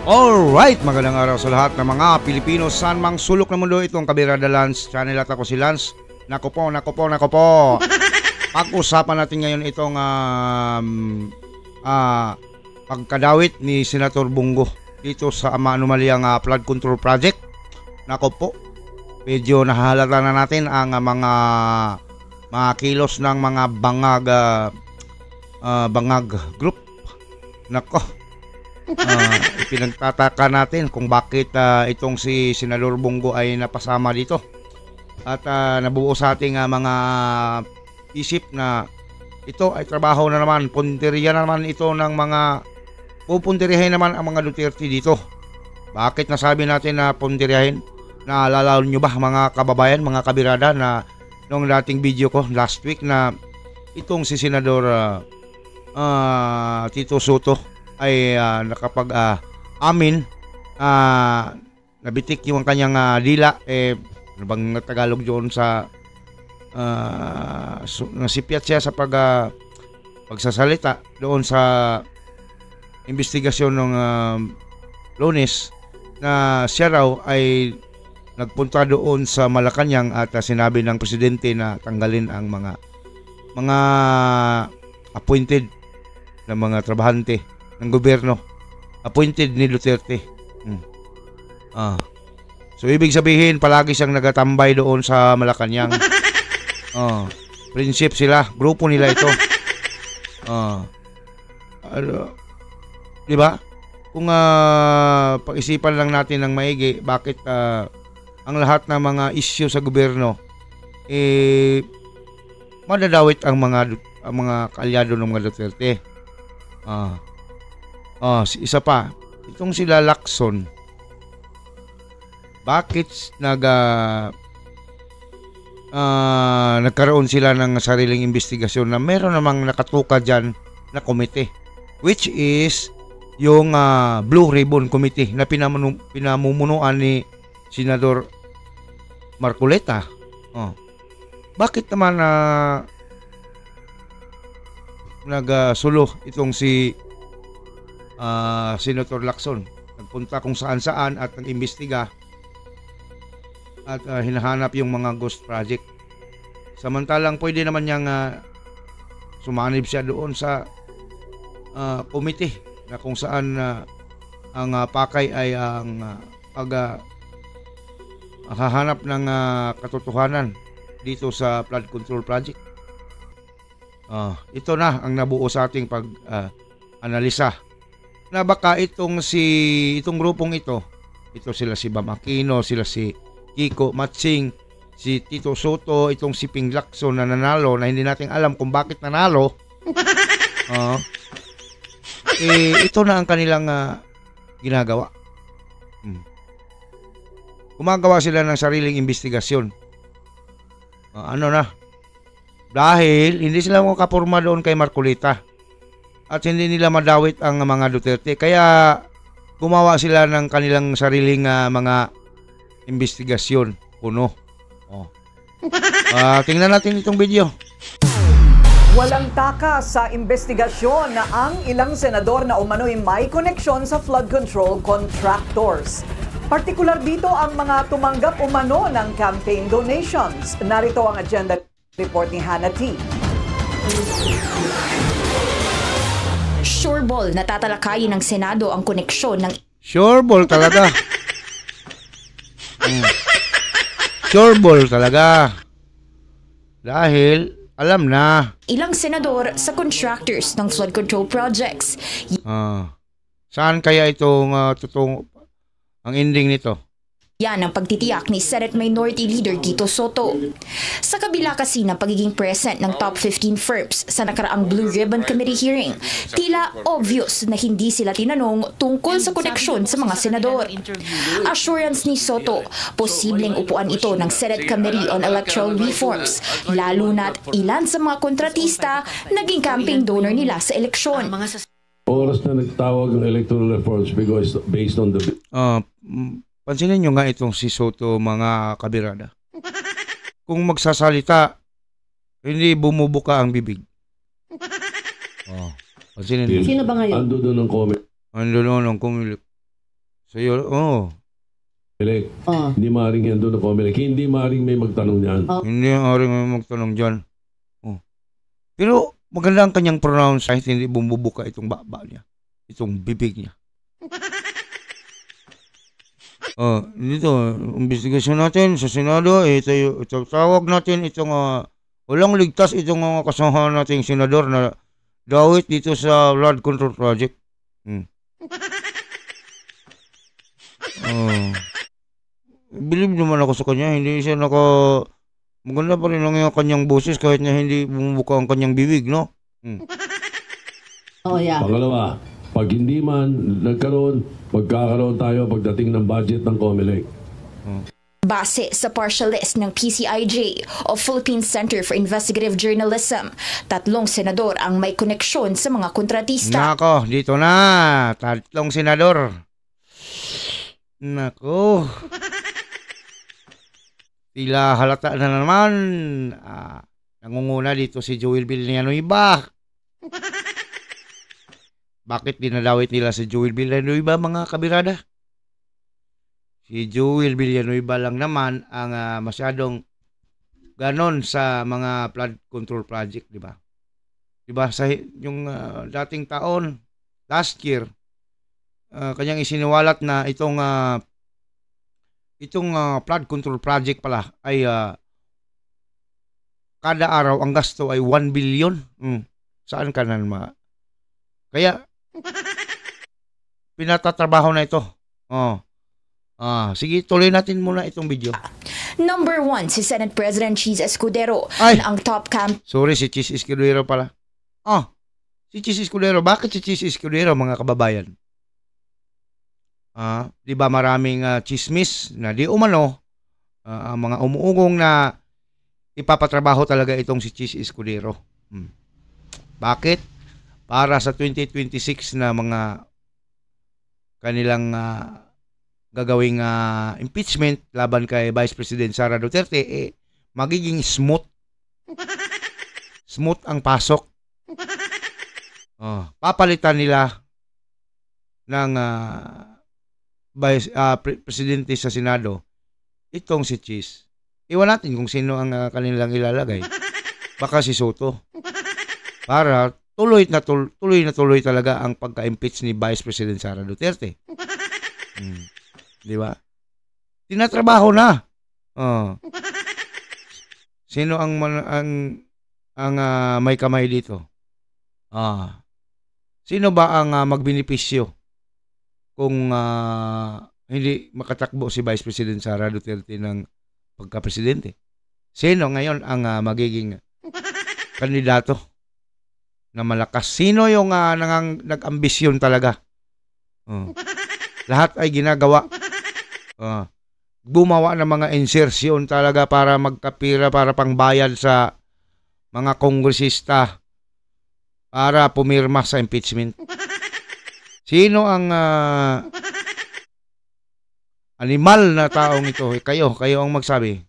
Alright, magandang araw sa lahat ng mga Pilipino saan mang sulok ng mundo. Itong Kabirada Lance Channel at ako si Lance. Nako po. Pag-usapan natin ngayon itong pagkadawit ni Senator Bongo dito sa anomalyang flood control project. Nako po, medyo nahahalata na natin ang mga kilos ng mga bangag group. Nako, ipinagtataka natin kung bakit itong si Senador Bongo ay napasama dito. At nabuo sa ating mga isip na ito ay trabaho na naman, punteriya na naman ito ng mga pupunteriyahin naman ang mga Duterte dito. Bakit nasabi natin na punteriyahin? Naalala nyo ba mga kababayan, mga kabirada, na nung dating video ko last week na itong si Senador Tito Soto ay nakapag-amin, nabitik yung kanyang dila, ano bang Tagalog doon sa nasipyat siya sa pagsasalita doon sa investigasyon ng Lunes, na siya raw ay nagpunta doon sa Malacanang at sinabi ng presidente na tanggalin ang mga appointed na mga trabahante ng gobyerno, appointed ni Duterte. So ibig sabihin palagi siyang nagatambay doon sa Malacanang. Friendship sila, grupo nila ito. Di ba? Kung pag-isipan lang natin ng maigi, bakit ang lahat ng mga issue sa gobyerno madadawit ang mga kaalyado ng mga Duterte. Isa pa, itong sila Lacson, bakit nagkaroon sila ng sariling investigasyon na meron namang nakatuka dyan na komite, which is yung Blue Ribbon Committee na pinamumunuan ni Senador Marcoleta. Bakit naman nagsulo itong si Senator Lacson? Nagpunta kung saan-saan at nag-imbestiga at hinahanap yung mga ghost project. Samantalang pwede naman niyang sumanib siya doon sa committee na kung saan ang pakay ay ang hahanap ng katotohanan dito sa flood control project. Ito na ang nabuo sa ating pag-analisa na baka itong grupong ito sila si Bam Aquino, sila si Kiko Matsing, si Tito Soto, itong si Ping Lacson na nanalo na hindi natin alam kung bakit nanalo. Ito na ang kanilang ginagawa. Gumagawa sila ng sariling investigasyon. Dahil hindi sila makapurma doon kay Marcoleta at hindi nila madawit ang mga Duterte, kaya gumawa sila ng kanilang sariling mga investigasyon puno. Tingnan natin itong video. Walang takas sa investigasyon na ang ilang senador na umano'y may koneksyon sa flood control contractors. Partikular dito ang mga tumanggap umano ng campaign donations. Narito ang agenda report ni Hannah T. Sureball na tatalakayin ng Senado ang koneksyon ng... Sureball talaga. Sureball talaga. Dahil alam na. Ilang senador sa contractors ng flood control projects. Saan kaya itong totoong ang ending nito? Yan ang pagtitiyak ni Senate Minority Leader Tito Soto. Sa kabila kasi ng pagiging present ng top 15 firms sa nakaraang Blue Ribbon Committee hearing, tila obvious na hindi sila tinanong tungkol sa koneksyon sa mga senador. Assurance ni Soto, posibleng upuan ito ng Senate Committee on Electoral Reforms, lalo na't ilan sa mga kontratista naging campaign donor nila sa eleksyon. Oras na nagtawag ng electoral reforms because based on the... Pansinin nyo nga itong si Soto, mga kabirada. Kung magsasalita, hindi bumubuka ang bibig. Pansinin nyo. Sino ba ngayon? Ando doon ng comment. Ando doon ng comment. So, yun, Comelec. Hindi maaaring yan doon na Comelec. Hindi maaaring may magtanong niyan. hindi ang aring magtanong dyan. Oh. Pero maganda ang kanyang pronounce kahit hindi bumubuka itong baba niya. Itong bibig niya. Dito, investigasyon natin sa Senado, ito tawag natin itong walang ligtas itong kasamahan nating senador na dawit dito sa flood control project. Believe naman ako sa kanya, hindi siya maganda pa rin ang yung kanyang boses kahit na hindi bumubuka ang kanyang bibig, no? Pangalawa, pag hindi man nagkaroon, magkakaroon tayo pagdating ng budget ng Comelec. Base sa partial list ng PCIJ o Philippine Center for Investigative Journalism, 3 senador ang may koneksyon sa mga kontratista. Nako, dito na. 3 senador. Nako. Tila halata na naman. Nangunguna dito si Joel Villanueva. Bakit dinadawit nila si Joel Villanueva, mga kabirada? Si Joel Villanueva lang naman ang masyadong ganon sa mga flood control project, di ba? Di ba sa yung dating taon, last year, kanyang isiniwalat na itong flood control project pala ay kada araw ang gasto ay 1 billion. Saan ka na naman? Kaya pinatatrabaho na ito. Sige, tuloy natin muna itong video. Number 1, si Senate President Cheese Escudero Ay! na ang top camp. Sorry, si Cheese Escudero pala. Si Cheese Escudero. Bakit si Cheese Escudero, mga kababayan? Di ba maraming chismis na di umano, ang mga umuugong na ipapatrabaho talaga itong si Cheese Escudero. Bakit? Para sa 2026 na mga kanilang gagawing impeachment laban kay Vice President Sara Duterte, magiging smooth. Smooth ang pasok. Papalitan nila ng presidente sa Senado itong si Cheese. Iwan natin kung sino ang kanilang ilalagay. Baka si Soto. Para tuloy na tuloy talaga ang pagka-impeach ni Vice President Sara Duterte. Di ba? Tinatrabaho na. Sino ang may kamay dito? Sino ba ang magbenepisyo kung hindi makatakbo si Vice President Sara Duterte ng pagka-presidente? Sino ngayon ang magiging kandidato na malakas? Sino yung nag-ambisyon talaga? Lahat ay ginagawa. Gumawa ng mga insertion talaga para magkapira, para pangbayad sa mga kongresista para pumirma sa impeachment. Sino ang animal na taong ito? Kayo ang magsabi.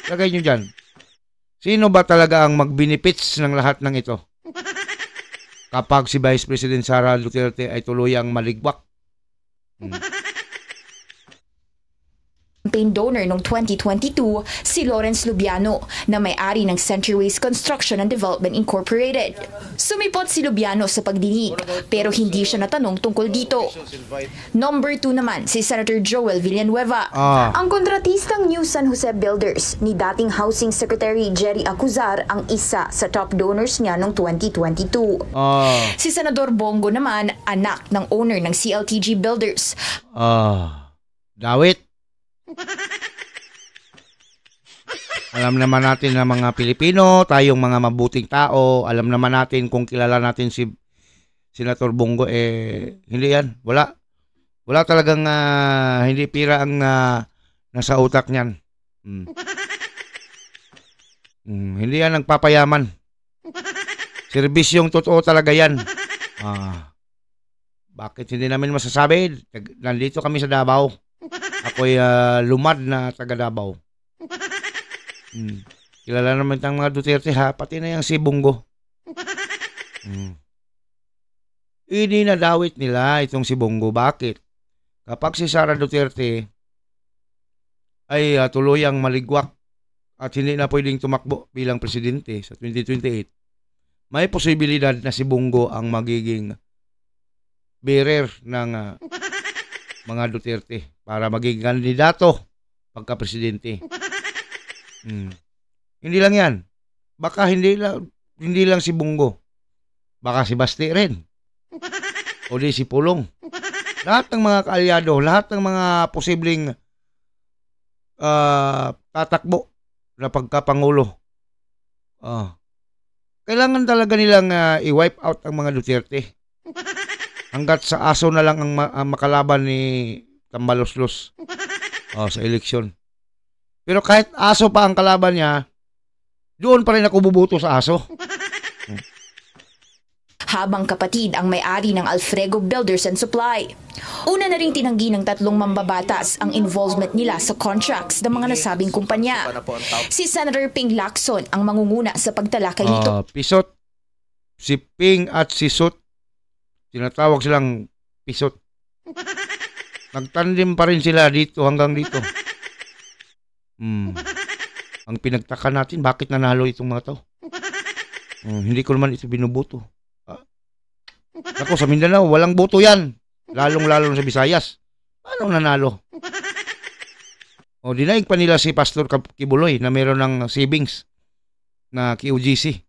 Lagay nyo dyan. Sino ba talaga ang mag-benefits ng lahat ng ito? Kapag si Vice President Sara Duterte ay tuluyang maligwak. Campaign donor noong 2022, si Lawrence Lubiano na may-ari ng Centuryways Construction and Development Incorporated. Sumipot si Lubiano sa pagdinig pero hindi siya natanong tungkol dito. Number 2 naman, si Senator Joel Villanueva. Ang kontratistang New San Jose Builders ni dating Housing Secretary Jerry Acuzar ang isa sa top donors niya noong 2022. Si Senador Bongo naman, anak ng owner ng CLTG Builders. Dawit. Alam naman natin na mga Pilipino, tayong mga mabuting tao, alam naman natin kung kilala natin si Senator Bongo, hindi yan. Wala talagang hindi pira ang nasa utak niyan. Hindi yan nagpapayaman. Serbisyong totoo talaga yan. Bakit hindi namin masasabi? Nandito kami sa Davao. Ako'y lumad na taga Davao. Kilala naman ang mga Duterte, pati na yung si Bongo. Ini nadawit nila itong si Bongo. Bakit? Kapag si Sara Duterte ay tuluyang maligwak at hindi na pwedeng tumakbo bilang presidente sa 2028, may posibilidad na si Bongo ang magiging bearer ng mga Duterte para maging kandidato pagka-presidente. Hindi lang yan. Baka hindi lang si Bongo. Baka si Basti rin. O di si Pulong. Lahat ng mga kaalyado, lahat ng mga posibleng tatakbo na pagkapangulo. Kailangan talaga nilang i-wipe out ang mga Duterte. Hanggat sa aso na lang ang makalaban ni Tambaloslos sa eleksyon. Pero kahit aso pa ang kalaban niya, doon pa rin ako bubuto sa aso. Habang kapatid ang may-ari ng Alfrego Builders and Supply. Una na rin tinanggi ng 3 mambabatas ang involvement nila sa contracts ng mga nasabing kumpanya. Si Senator Ping Lacson ang mangunguna sa pagtalakay nito. Pisot. Si Ping at si Sut. Tinatawag silang Pisot. Nagtandem pa rin sila dito hanggang dito. Ang pinagtaka natin, bakit nanalo itong mga to? Hindi ko naman ito binubuto. Ako, sa Mindanao, walang boto yan. Lalong-lalo sa Visayas. Paano nanalo? Dinaig pa nila si Pastor Kibuloy na meron ng savings na QGC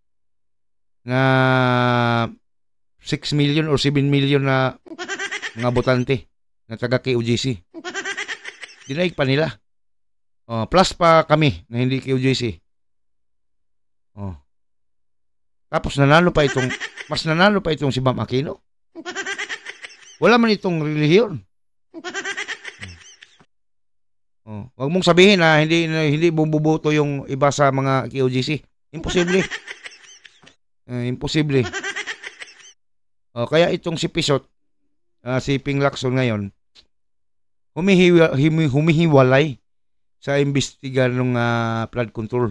na 6 million or 7 million na mga botante na taga QGC. Dinaig pa nila. Plus pa kami na hindi QGC. Tapos mas nanalo pa itong si Bam Aquino. Wala man itong relihiyon. Wag mong sabihin na hindi bububoto yung iba sa mga QGC. Imposible. Imposible. Kaya itong si Pisot, si Ping Lacson ngayon, humihiwalay sa imbestiga ng flood control.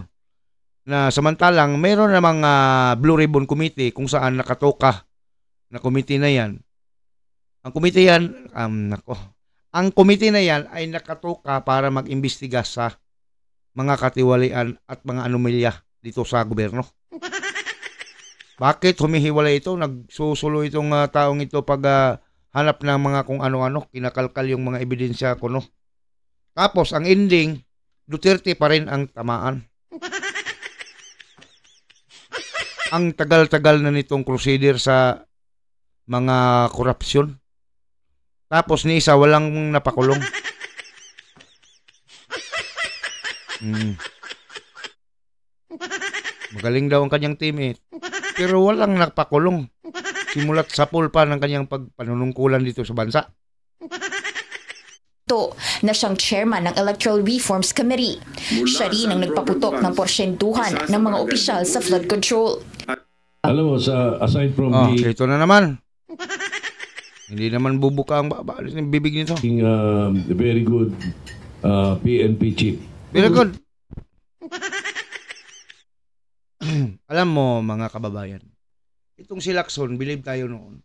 Na samantalang mayroon namang Blue Ribbon Committee kung saan nakatoka na committee na yan. Ang committee na yan ay nakatoka para mag-imbestiga sa mga katiwalian at mga anomalya dito sa gobyerno. Bakit humihiwalay ito? Nagsusulo itong taong ito pag hanap ng mga kung ano-ano, kinakalkal yung mga ebidensya kuno. Tapos ang ending, Duterte pa rin ang tamaan. Ang tagal-tagal na nitong procedure sa mga korupsyon. Tapos ni isa walang napakulong. Magaling daw ang kanyang teammate. Pero walang napakulong. Simulat sa pa ng kanyang pagpanunungkulan dito sa bansa. Na siyang chairman ng Electoral Reforms Committee. Siya rin ang nagpaputok ng porsyentuhan ng mga opisyal sa flood control. Alam mo, aside from ito na naman. Hindi naman bubuka ang bibig nito. Very good PNP chief. Very good. Alam mo, mga kababayan, itong si Lacson, believe tayo noon.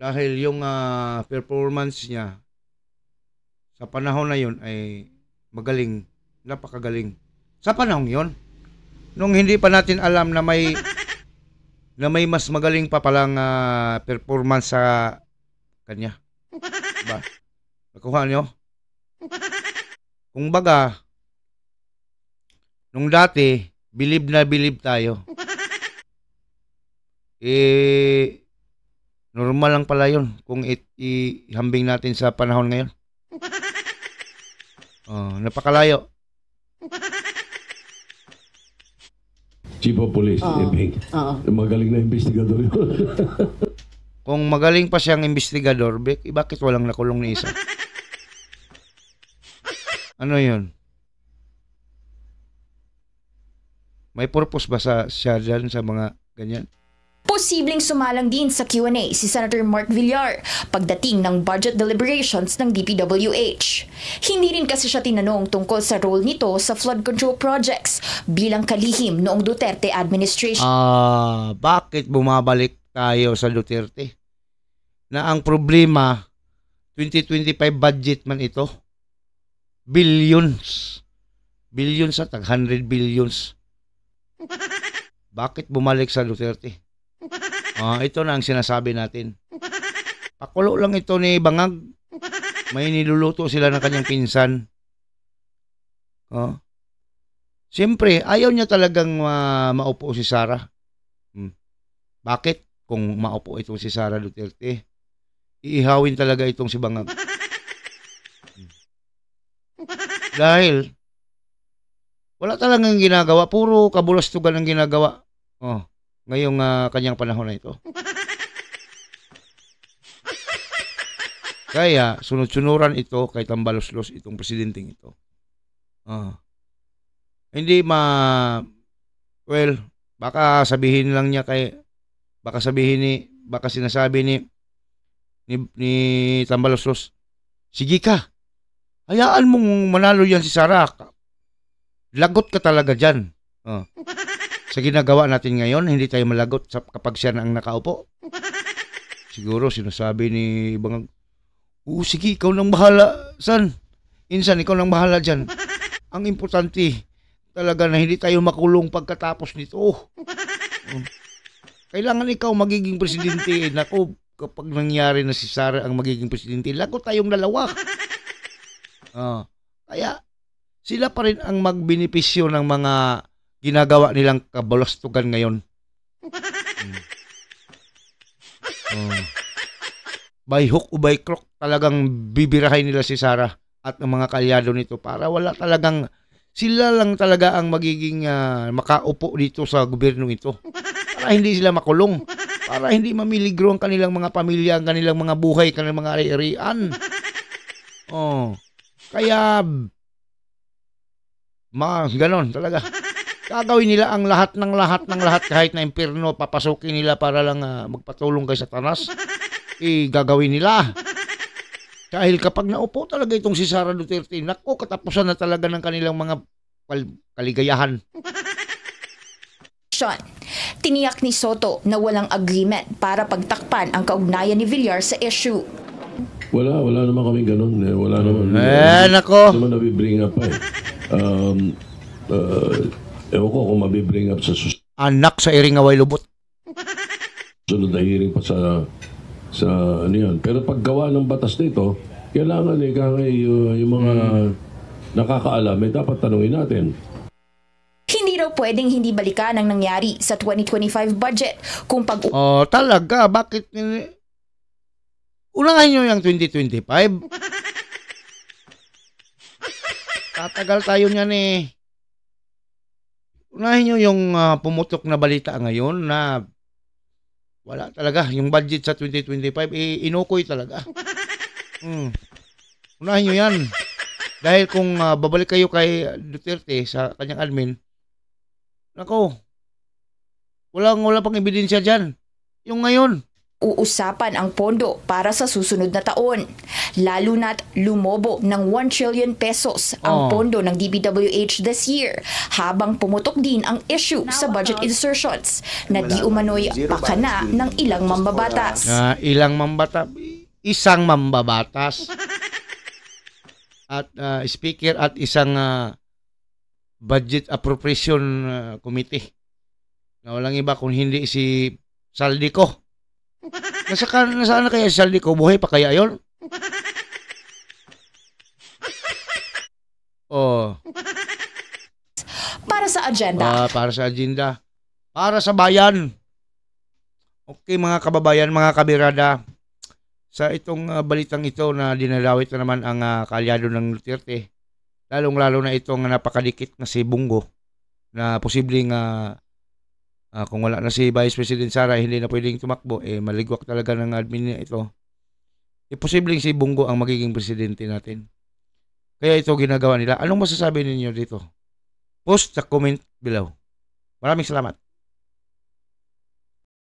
Dahil yung performance niya sa panahon na yun ay magaling, napakagaling. Sa panahon yun, nung hindi pa natin alam na may mas magaling pa palang performance sa kanya. Diba? Nakuha nyo? Kung baga, nung dati, believe na believe tayo. Normal lang pala yun kung ihambing natin sa panahon ngayon. Napakalayo. Chief of Police, magaling na investigador yun. Kung magaling pa siyang investigador, bakit walang nakulong ni isa? Ano yun? May purpose ba siya dyan sa mga ganyan? Posibleng sumalang din sa Q&A si Senator Mark Villar pagdating ng budget deliberations ng DPWH. Hindi rin kasi siya tinanong tungkol sa role nito sa flood control projects bilang kalihim noong Duterte administration. Bakit bumabalik tayo sa Duterte? Na ang problema 2025 budget man ito. Billions. Billions at 100 billions. Bakit bumalik sa Duterte? Ito na ang sinasabi natin. Pakulo lang ito ni Bangag. May niluluto sila ng kanyang pinsan. Siyempre, ayaw niya talagang maupo si Sara. Bakit? Kung maupo itong si Sara Duterte, iihawin talaga itong si Bangag. Dahil, wala talagang ginagawa. Puro kabulastugan ang ginagawa. Ngayong kanyang panahon na ito. Kaya, sunod-sunuran ito kay Tambaloslos itong presidenteng ito. Hindi well, baka sabihin lang niya baka sinasabi ni Tambaloslos, sige ka, hayaan mong manalo yan si Sara. Lagot ka talaga dyan. Sa ginagawa natin ngayon, hindi tayo malagot kapag siya na ang nakaupo. Siguro sinasabi ni Bangag, sige, ikaw nang bahala. Insan, ikaw nang bahala dyan. Ang importante, talaga na hindi tayo makulong pagkatapos nito. Kailangan ikaw magiging presidente. Naku, kapag nangyari na si Sara ang magiging presidente, lagot tayong dalawa. Kaya, sila pa rin ang magbenepisyo ng mga ginagawa nilang kabalastugan ngayon. By hook o by crook, talagang bibirahin nila si Sara at ang mga kalyado nito para wala talagang, sila lang talaga ang magiging makaupo dito sa gobyerno ito. Para hindi sila makulong. Para hindi mamiligro ang kanilang mga pamilya, ang kanilang mga buhay, kanilang mga ari-arian. Kaya, ganon talaga. Gagawin nila ang lahat kahit na impyerno papasukin nila para lang magpatulong kay Satanas. Gagawin nila. Dahil kapag naupo talaga itong si Sara Duterte, naku, katapusan na talaga ng kanilang mga kaligayahan. Tiniyak ni Soto na walang agreement para pagtakpan ang kaugnayan ni Villar sa issue. Wala naman kami ganun. Wala naman. Nako. Wala naman nabibring up pa ewan ko kung mabibring up sa Anak sa Iringaway Lubot. susunod na hearing pa sa ano yan. Pero paggawa ng batas nito, kailangan yung mga nakakaalam, dapat tanungin natin. Hindi raw pwedeng hindi balikan ang nangyari sa 2025 budget kung talaga? Bakit? Unahin nyo yung 2025. Tatagal tayo niyan eh. Unahin nyo yung pumutok na balita ngayon na wala talaga. Yung budget sa 2025, inukoy talaga. Unahin nyo yan. Dahil kung babalik kayo kay Duterte sa kanyang admin, nako, wala pang ebidensya dyan. Yung ngayon. Uusapan ang pondo para sa susunod na taon. Lalo na't lumobo ng 1 trillion pesos ang pondo ng DPWH this year, habang pumutok din ang issue sa budget insertions na di umano'y pakana ng ilang mambabatas. Isang mambabatas at speaker at isang budget appropriation committee na walang iba kung hindi si Saldico. Nasaan na kaya si Saldico? Buhay pa kaya yun? Para sa agenda. Para sa agenda. Para sa bayan. Okay mga kababayan, mga kabirada. Sa itong balitang ito na dinalawit na naman ang kalyado ng Duterte, lalong-lalo na itong napakadikit na si Bongo, na posibleng kung wala na si Vice President Sara, hindi na pwedeng tumakbo, maligwak talaga ng admin niya ito. Posibleng si Bongo ang magiging presidente natin. Kaya ito ginagawa nila. Anong masasabi ninyo dito? Post sa comment below. Maraming salamat.